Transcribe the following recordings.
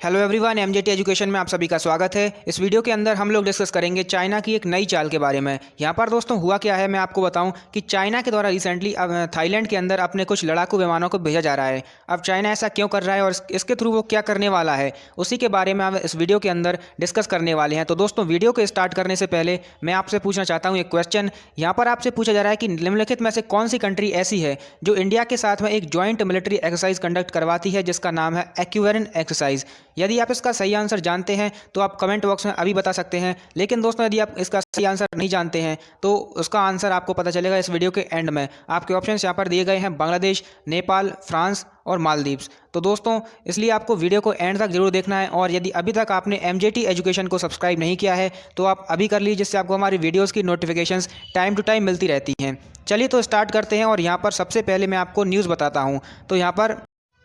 Hello everyone, MJT education में आप सभी का स्वागत है। इस वीडियो के अंदर हम लोग डिस्कस करेंगे चाइना की एक नई चाल के बारे में। यहाँ पर दोस्तों हुआ क्या है, मैं आपको बताऊं कि चाइना के द्वारा रिसेंटली अब थाईलैंड के अंदर अपने कुछ लड़ाकू विमानों को भेजा जा रहा है। अब चाइना ऐसा क्यों कर रहा है और इसके थ्रू वो क्या करने वाला है, उसी के बारे में हम इस वीडियो के अंदर डिस्कस करने वाले हैं। तो दोस्तों वीडियो को स्टार्ट करने से पहले मैं आपसे पूछना चाहता हूँ एक क्वेश्चन। यहाँ पर आपसे पूछा जा रहा है कि निम्नलिखित में से कौन सी कंट्री ऐसी है जो इंडिया के साथ में एक ज्वाइंट मिलिट्री एक्सरसाइज कंडक्ट करवाती है जिसका नाम है एक्विवलेंट एक्सरसाइज। यदि आप इसका सही आंसर जानते हैं तो आप कमेंट बॉक्स में अभी बता सकते हैं, लेकिन दोस्तों यदि आप इसका सही आंसर नहीं जानते हैं तो उसका आंसर आपको पता चलेगा इस वीडियो के एंड में। आपके ऑप्शंस यहाँ पर दिए गए हैं, बांग्लादेश, नेपाल, फ्रांस और मालदीव्स। तो दोस्तों इसलिए आपको वीडियो को एंड तक जरूर देखना है, और यदि अभी तक आपने एमजेटी एजुकेशन को सब्सक्राइब नहीं किया है तो आप अभी कर लीजिए, जिससे आपको हमारी वीडियोज़ की नोटिफिकेशंस टाइम टू टाइम मिलती रहती हैं। चलिए तो स्टार्ट करते हैं, और यहाँ पर सबसे पहले मैं आपको न्यूज़ बताता हूँ। तो यहाँ पर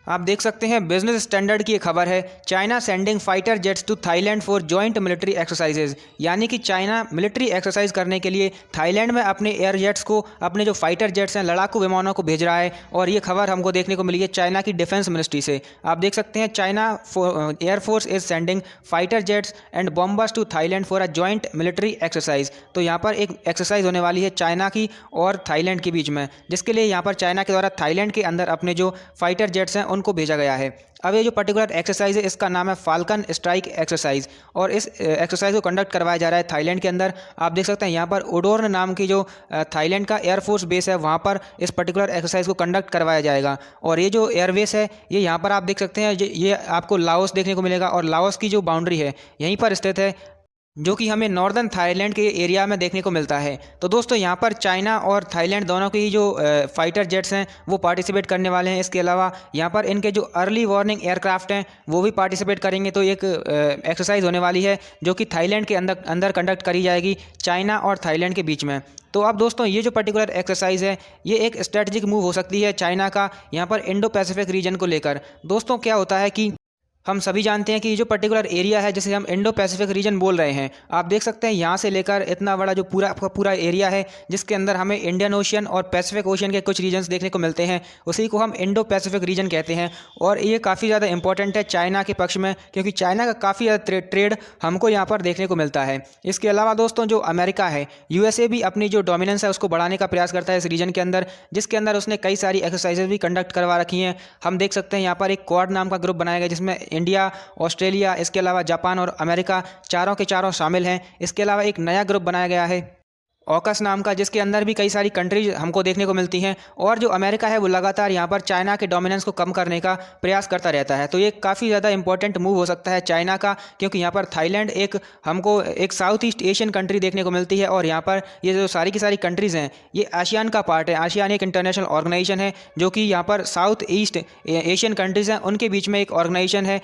आप देख सकते हैं बिजनेस स्टैंडर्ड की एक खबर है, China sending fighter jets to Thailand for joint military exercises. यानी कि चाइना मिलिट्री एक्सरसाइज करने के लिए थाईलैंड में अपने एयर जेट्स को, अपने जो फाइटर जेट्स हैं, लड़ाकू विमानों को भेज रहा है। और ये खबर हमको देखने को मिली है चाइना की डिफेंस मिनिस्ट्री से। आप देख सकते हैं China air force is sending fighter jets and bombers to Thailand for a joint military exercise. तो यहाँ पर एक एक्सरसाइज होने वाली है चाइना की और थाईलैंड के बीच में, जिसके लिए यहाँ पर चाइना के द्वारा थाईलैंड के अंदर अपने जो फाइटर जेट्स हैं उनको भेजा गया है। अब ये जो पर्टिकुलर एक्सरसाइज है इसका नाम है फाल्कन स्ट्राइक एक्सरसाइज, और इस एक्सरसाइज को कंडक्ट करवाया जा रहा है थाईलैंड के अंदर। आप देख सकते हैं यहाँ पर उडोर्न नाम की जो थाईलैंड का एयरफोर्स बेस है वहाँ पर इस पर्टिकुलर एक्सरसाइज को कंडक्ट करवाया जाएगा। और ये जो एयरबेस है ये यहाँ पर आप देख सकते हैं, ये आपको लाओस देखने को मिलेगा, और लाओस की जो बाउंड्री है यहीं पर स्थित है, जो कि हमें नॉर्दर्न थाईलैंड के एरिया में देखने को मिलता है। तो दोस्तों यहाँ पर चाइना और थाईलैंड दोनों के ही जो फाइटर जेट्स हैं वो पार्टिसिपेट करने वाले हैं। इसके अलावा यहाँ पर इनके जो अर्ली वार्निंग एयरक्राफ्ट हैं वो भी पार्टिसिपेट करेंगे। तो एक एक्सरसाइज होने वाली है जो कि थाईलैंड के अंदर कंडक्ट करी जाएगी, चाइना और थाईलैंड के बीच में। तो अब दोस्तों ये जो पर्टिकुलर एक्सरसाइज है ये एक स्ट्रेटजिक मूव हो सकती है चाइना का यहाँ पर इंडो पैसिफिक रीजन को लेकर। दोस्तों क्या होता है कि हम सभी जानते हैं कि ये जो पर्टिकुलर एरिया है जिसे हम इंडो पैसिफिक रीजन बोल रहे हैं, आप देख सकते हैं यहाँ से लेकर इतना बड़ा जो पूरा एरिया है जिसके अंदर हमें इंडियन ओशियन और पैसिफिक ओशियन के कुछ रीजन्स देखने को मिलते हैं, उसी को हम इंडो पैसिफिक रीजन कहते हैं। और ये काफ़ी ज़्यादा इंपॉर्टेंट है चाइना के पक्ष में, क्योंकि चाइना का काफ़ी ज़्यादा ट्रेड हमको यहाँ पर देखने को मिलता है। इसके अलावा दोस्तों जो अमेरिका है, यूएसए भी अपनी जो डोमिनेंस है उसको बढ़ाने का प्रयास करता है इस रीजन के अंदर, जिसके अंदर उसने कई सारी एक्सरसाइजेज भी कंडक्ट करवा रखी हैं। हम देख सकते हैं यहाँ पर एक क्वाड नाम का ग्रुप बनाया गया जिसमें इंडिया, ऑस्ट्रेलिया, इसके अलावा जापान और अमेरिका चारों के चारों शामिल हैं। इसके अलावा एक नया ग्रुप बनाया गया है ऑकस नाम का, जिसके अंदर भी कई सारी कंट्रीज हमको देखने को मिलती हैं। और जो अमेरिका है वो लगातार यहाँ पर चाइना के डोमिनेंस को कम करने का प्रयास करता रहता है। तो ये काफ़ी ज़्यादा इंपॉर्टेंट मूव हो सकता है चाइना का, क्योंकि यहाँ पर थाईलैंड हमको एक साउथ ईस्ट एशियन कंट्री देखने को मिलती है, और यहाँ पर ये जो सारी की सारी कंट्रीज़ हैं ये आसियान का पार्ट है। आसियान एक इंटरनेशनल ऑर्गेनाइजेशन है जो कि यहाँ पर साउथ ईस्ट एशियन कंट्रीज़ हैं उनके बीच में एक ऑर्गेनाइजेशन है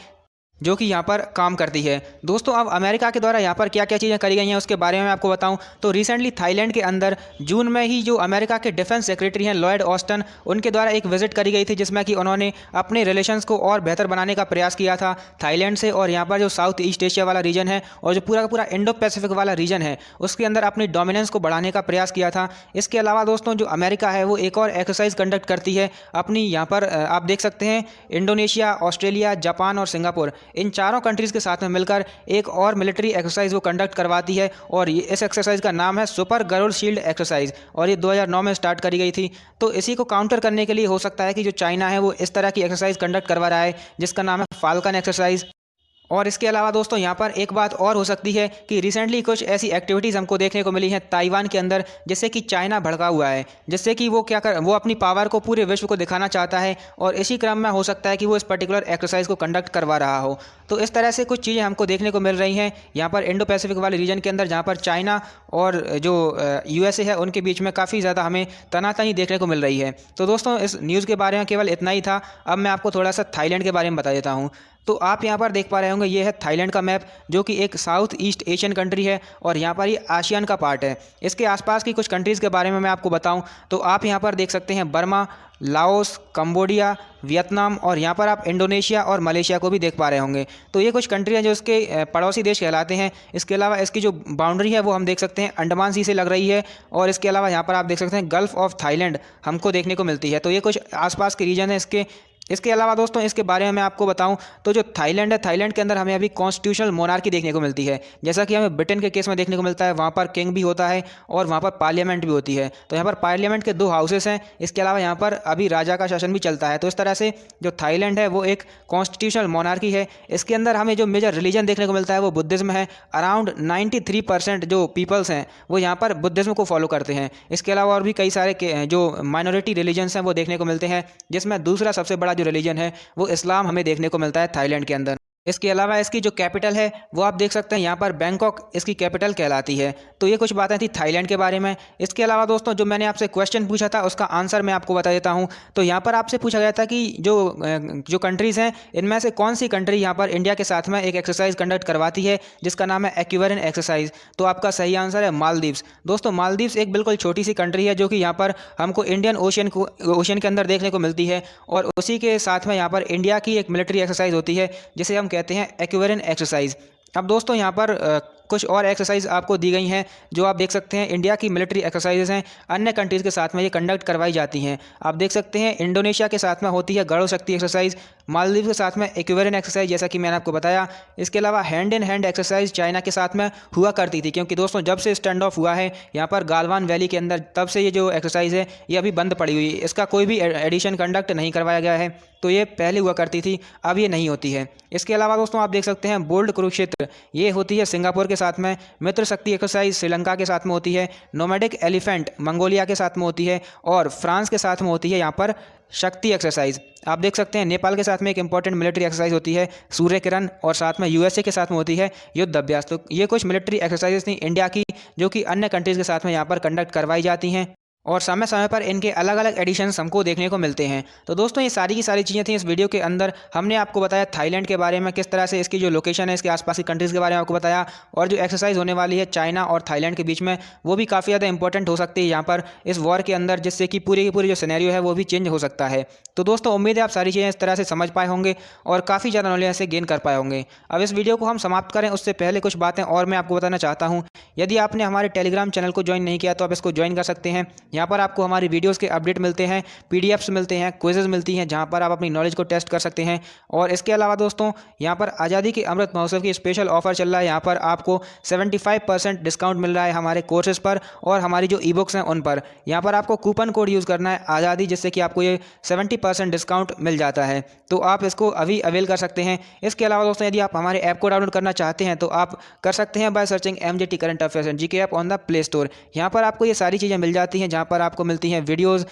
जो कि यहाँ पर काम करती है। दोस्तों अब अमेरिका के द्वारा यहाँ पर क्या क्या चीज़ें करी गई हैं उसके बारे में मैं आपको बताऊं तो रिसेंटली थाईलैंड के अंदर जून में ही जो अमेरिका के डिफेंस सेक्रेटरी हैं लॉयड ऑस्टन, उनके द्वारा एक विजिट करी गई थी जिसमें कि उन्होंने अपने रिलेशंस को और बेहतर बनाने का प्रयास किया था थाईलैंड से। और यहाँ पर जो साउथ ईस्ट एशिया वाला रीजन है और जो पूरा का पूरा इंडो पैसिफिक वाला रीजन है उसके अंदर अपनी डोमिनेंस को बढ़ाने का प्रयास किया था। इसके अलावा दोस्तों जो अमेरिका है वो एक और एक्सरसाइज कंडक्ट करती है अपनी यहाँ पर, आप देख सकते हैं इंडोनेशिया, ऑस्ट्रेलिया, जापान और सिंगापुर, इन चारों कंट्रीज़ के साथ में मिलकर एक और मिलिट्री एक्सरसाइज वो कंडक्ट करवाती है। और ये इस एक्सरसाइज का नाम है सुपर गरुड़ शील्ड एक्सरसाइज, और ये 2009 में स्टार्ट करी गई थी। तो इसी को काउंटर करने के लिए हो सकता है कि जो चाइना है वो इस तरह की एक्सरसाइज कंडक्ट करवा रहा है जिसका नाम है फाल्कन एक्सरसाइज। और इसके अलावा दोस्तों यहाँ पर एक बात और हो सकती है कि रिसेंटली कुछ ऐसी एक्टिविटीज़ हमको देखने को मिली हैं ताइवान के अंदर, जिससे कि चाइना भड़का हुआ है, जिससे कि वो अपनी पावर को पूरे विश्व को दिखाना चाहता है, और इसी क्रम में हो सकता है कि वो इस पर्टिकुलर एक्सरसाइज को कंडक्ट करवा रहा हो। तो इस तरह से कुछ चीज़ें हमको देखने को मिल रही हैं यहाँ पर इंडो पैसिफिक वाले रीजन के अंदर, जहाँ पर चाइना और जो यूएसए है उनके बीच में काफ़ी ज़्यादा हमें तनातनी देखने को मिल रही है। तो दोस्तों इस न्यूज़ के बारे में केवल इतना ही था। अब मैं आपको थोड़ा सा थाईलैंड के बारे में बता देता हूँ। तो आप यहाँ पर देख पा रहे होंगे ये है थाईलैंड का मैप, जो कि एक साउथ ईस्ट एशियन कंट्री है, और यहाँ पर ये आसियान का पार्ट है। इसके आसपास की कुछ कंट्रीज़ के बारे में मैं आपको बताऊँ तो आप यहाँ पर देख सकते हैं बर्मा, लाओस, कंबोडिया, वियतनाम, और यहाँ पर आप इंडोनेशिया और मलेशिया को भी देख पा रहे होंगे। तो ये कुछ कंट्री हैं जो इसके पड़ोसी देश कहलाते हैं। इसके अलावा इसकी जो बाउंड्री है वो हम देख सकते हैं अंडमान सी से लग रही है, और इसके अलावा यहाँ पर आप देख सकते हैं गल्फ ऑफ थाईलैंड हमको देखने को मिलती है। तो ये कुछ आसपास के रीजन है इसके। इसके अलावा दोस्तों इसके बारे में मैं आपको बताऊं तो जो थाईलैंड है, थाईलैंड के अंदर हमें अभी कॉन्स्टिट्यूशनल मोनार्की देखने को मिलती है, जैसा कि हमें ब्रिटेन के केस में देखने को मिलता है। वहाँ पर किंग भी होता है और वहाँ पर पार्लियामेंट भी होती है। तो यहाँ पर पार्लियामेंट के 2 हाउसेस हैं। इसके अलावा यहाँ पर अभी राजा का शासन भी चलता है। तो इस तरह से जो थाईलैंड है वो एक कॉन्स्टिट्यूशनल मोनार्की है। इसके अंदर हमें जो मेजर रिलीजन देखने को मिलता है वो बुद्धिज्म है। अराउंड 93% जो पीपल्स हैं वो यहाँ पर बुद्धिज्म को फॉलो करते हैं। इसके अलावा और भी कई सारे जो माइनॉरिटी रिलीजन्स हैं वो देखने को मिलते हैं, जिसमें दूसरा सबसे बड़ा जो रिलीजन है वो इस्लाम हमें देखने को मिलता है थाईलैंड के अंदर। इसके अलावा इसकी जो कैपिटल है वो आप देख सकते हैं यहाँ पर बैंकॉक इसकी कैपिटल कहलाती है। तो ये कुछ बातें थी थाईलैंड के बारे में। इसके अलावा दोस्तों जो मैंने आपसे क्वेश्चन पूछा था उसका आंसर मैं आपको बता देता हूँ। तो यहाँ पर आपसे पूछा गया था कि जो कंट्रीज़ हैं इनमें से कौन सी कंट्री यहाँ पर इंडिया के साथ में एक एक्सरसाइज कंडक्ट करवाती है जिसका नाम है एक्विवेलेंट एक्सरसाइज। तो आपका सही आंसर है मालदीव्स। दोस्तों मालदीव्स एक बिल्कुल छोटी सी कंट्री है जो कि यहाँ पर हमको इंडियन ओशन के अंदर देखने को मिलती है, और उसी के साथ में यहाँ पर इंडिया की एक मिलिट्री एक्सरसाइज होती है जिसे हम कहते हैं एक्विवेलेंट एक्सरसाइज। अब दोस्तों यहाँ पर कुछ और एक्सरसाइज आपको दी गई हैं जो आप देख सकते हैं इंडिया की मिलिट्री एक्सरसाइजेज हैं, अन्य कंट्रीज़ के साथ में ये कंडक्ट करवाई जाती हैं। आप देख सकते हैं इंडोनेशिया के साथ में होती है गढ़ो शक्ति एक्सरसाइज, मालदीव के साथ में एक्विवेलेंट एक्सरसाइज जैसा कि मैंने आपको बताया। इसके अलावा hand in hand exercise China के साथ में हुआ करती थी, क्योंकि दोस्तों जब से स्टैंड ऑफ हुआ है यहाँ पर गालवान वैली के अंदर तब से ये जो एक्सरसाइज है ये अभी बंद पड़ी हुई है। इसका कोई भी एडिशन कंडक्ट नहीं करवाया गया है। तो ये पहले हुआ करती थी, अब ये नहीं होती है। इसके अलावा दोस्तों आप देख सकते हैं बोल्ड कुरुक्षेत्र, ये होती है सिंगापुर के साथ में। मित्र शक्ति एक्सरसाइज श्रीलंका के साथ में होती है। नोमैडिक एलिफेंट मंगोलिया के साथ में होती है, और फ्रांस के साथ में होती है यहाँ पर शक्ति एक्सरसाइज। आप देख सकते हैं नेपाल के साथ में एक इंपॉर्टेंट मिलिट्री एक्सरसाइज होती है सूर्य किरण, और साथ में यूएसए के साथ में होती है युद्ध अभ्यास। तो ये कुछ मिलिट्री एक्सरसाइजेस थी इंडिया की जो कि अन्य कंट्रीज़ के साथ में यहाँ पर कंडक्ट करवाई जाती हैं, और समय समय पर इनके अलग अलग एडिशंस हमको देखने को मिलते हैं। तो दोस्तों ये सारी की सारी चीज़ें थी इस वीडियो के अंदर। हमने आपको बताया थाईलैंड के बारे में, किस तरह से इसकी जो लोकेशन है इसके आसपास की कंट्रीज़ के बारे में आपको बताया, और जो एक्सरसाइज होने वाली है चाइना और थाईलैंड के बीच में वो भी काफ़ी ज़्यादा इंपॉर्टेंट हो सकती है यहाँ पर इस वॉर के अंदर, जिससे कि पूरी की पूरी जो सिनेरियो है वो भी चेंज हो सकता है। तो दोस्तों उम्मीद है आप सारी चीज़ें इस तरह से समझ पाए होंगे और काफ़ी ज़्यादा नॉलेज से गेन कर पाए होंगे। अब इस वीडियो को हम समाप्त करें उससे पहले कुछ बातें और मैं आपको बताना चाहता हूँ। यदि आपने हमारे टेलीग्राम चैनल को ज्वाइन नहीं किया तो आप इसको ज्वाइन कर सकते हैं। यहाँ पर आपको हमारी वीडियोस के अपडेट मिलते हैं, पीडीएफ्स मिलते हैं, क्विजेज मिलती हैं जहाँ पर आप अपनी नॉलेज को टेस्ट कर सकते हैं। और इसके अलावा दोस्तों यहाँ पर आज़ादी के अमृत महोत्सव की स्पेशल ऑफर चल रहा है। यहाँ पर आपको 75% डिस्काउंट मिल रहा है हमारे कोर्सेज पर और हमारी जो ई बुक्स हैं उन पर। यहाँ पर आपको कूपन कोड यूज़ करना है आज़ादी, जिससे कि आपको ये 70% डिस्काउंट मिल जाता है। तो आप इसको अभी अवेल कर सकते हैं। इसके अलावा दोस्तों यदि आप हमारे ऐप को डाउनलोड करना चाहते हैं तो आप कर सकते हैं by searching MJT current affairs and GK app on the play store. यहाँ पर आपको ये सारी चीज़ें मिल जाती हैं, जहाँ पर आपको मिलती हैं वीडियोज़,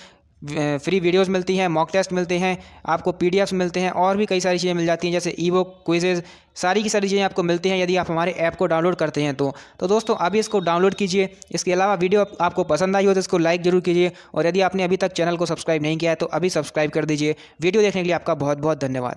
फ्री वीडियोस मिलती हैं, मॉक टेस्ट मिलते हैं, आपको पीडीएफ्स मिलते हैं, और भी कई सारी चीज़ें मिल जाती हैं जैसे ई बुक, क्विजेज़, सारी की सारी चीज़ें आपको मिलती हैं यदि आप हमारे ऐप को डाउनलोड करते हैं तो दोस्तों अभी इसको डाउनलोड कीजिए। इसके अलावा वीडियो आपको पसंद आई हो तो इसको लाइक जरूर कीजिए, और यदि आपने अभी तक चैनल को सब्सक्राइब नहीं किया है तो अभी सब्सक्राइब कर दीजिए। वीडियो देखने के लिए आपका बहुत बहुत धन्यवाद।